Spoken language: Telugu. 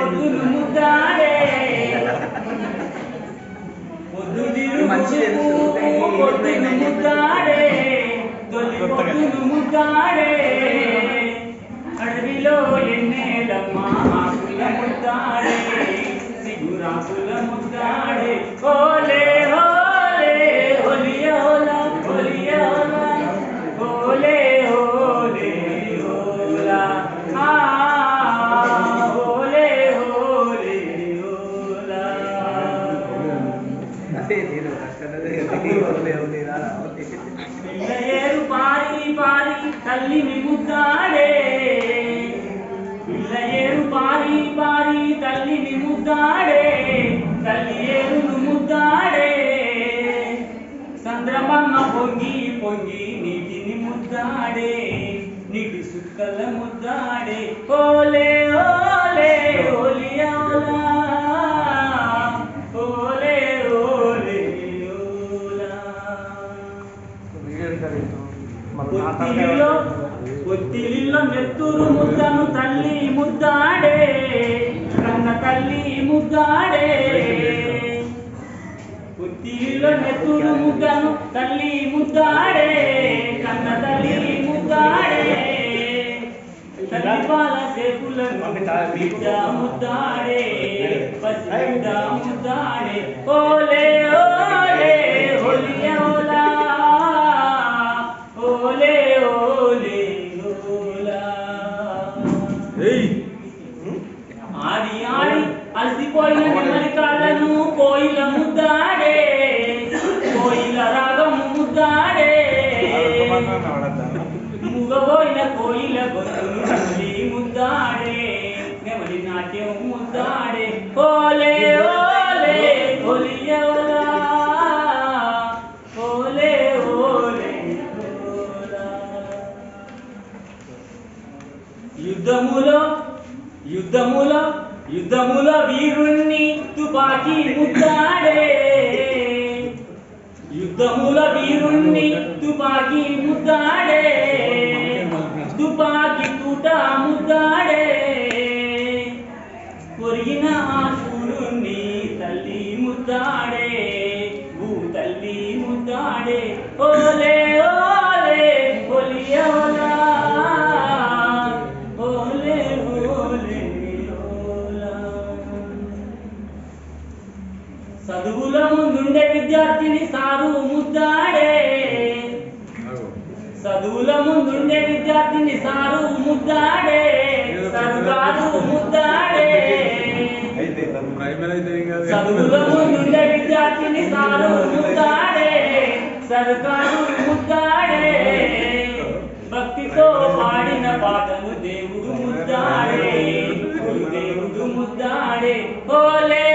పొద్దును ముద్దాడే పొద్దును ముద్దాడే తొలి పొద్దును ముద్దాడే అడవిలో ఎన్నేలమ్మా ఆకుల ముద్దాడే సిగురాకుల ముద్దాడే ఓలే ఓలే ఒలియోలా ఒలియోలా ఓలే ఓలే ఓలా ఓలే ఓలే ఓలా పిల్లయేరు పారి పారి తల్లిని ముద్దాడే పిల్లయేరు పారి పారి తల్లిని ముద్దాడే తల్లి ఏరును ముద్దాడే చంద్రమమ్మ పొంగి పొంగి నీటిని ముద్దాడే నీటి సుక్కల ముద్దాడే ఓలే ఓలే ఓలియోలా ఓలే ఓలే ఓలా ఒత్తిలిలో నెత్తురు ముద్దను తల్లి ముద్దాడే కన్న తల్లి ముద్దాడే ఒత్తిలిలో నెత్తురు ముద్దను తల్లి ముద్దాడే కన్న తల్లి ముద్దాడే తల్లి పాల సేపులను బిడ్డ ముద్దాడే పసి బిడ్డ ముద్దాడే ఓలే ఓలే ఒలియోలా ఓలే ఓలే ఓలా ఆడి ఆడి అలసిపోయిన నెమలి కాళ్ళను కోయిల ముద్దాడే కోయిల రాగము ముద్దాడే ముగబోయిన కోయిల గొంతును నెమలి ముద్దాడే నెమలి నాట్యం ముద్దాడే ఓలే ఓలే ఒలియోలా ఓలే ఓలే ఓలా యుద్ధములో యుద్ధములో యుద్ధములో వీరుణ్ణి తుపాకీ ముద్దాడే యుద్ధములో వీరుణ్ణి తుపాకీ ముద్దాడే తుపాకీ తూట ముద్దాడే కొరిగిన ఆశురుణ్ణి తల్లి ముద్దాడే భూ తల్లి ముద్దాడే ఓలే ఓలే ఒలియోలా ఓలే ఓలే ఓలా చదువుల ముందుండే విద్యార్థిని సారు ముద్దాడే చదువుల ముందుండే విద్యార్థిని సారు ముద్దాడే సర్కారు ముద్దాడే చదువుల ముందుండే విద్యార్థిని సారు ముద్దాడే సర్కారు ముద్దాడే భక్తితో పాడిన పాటలు దేవుడు ముద్దాడే దేవుడు ముద్దాడే ఓలే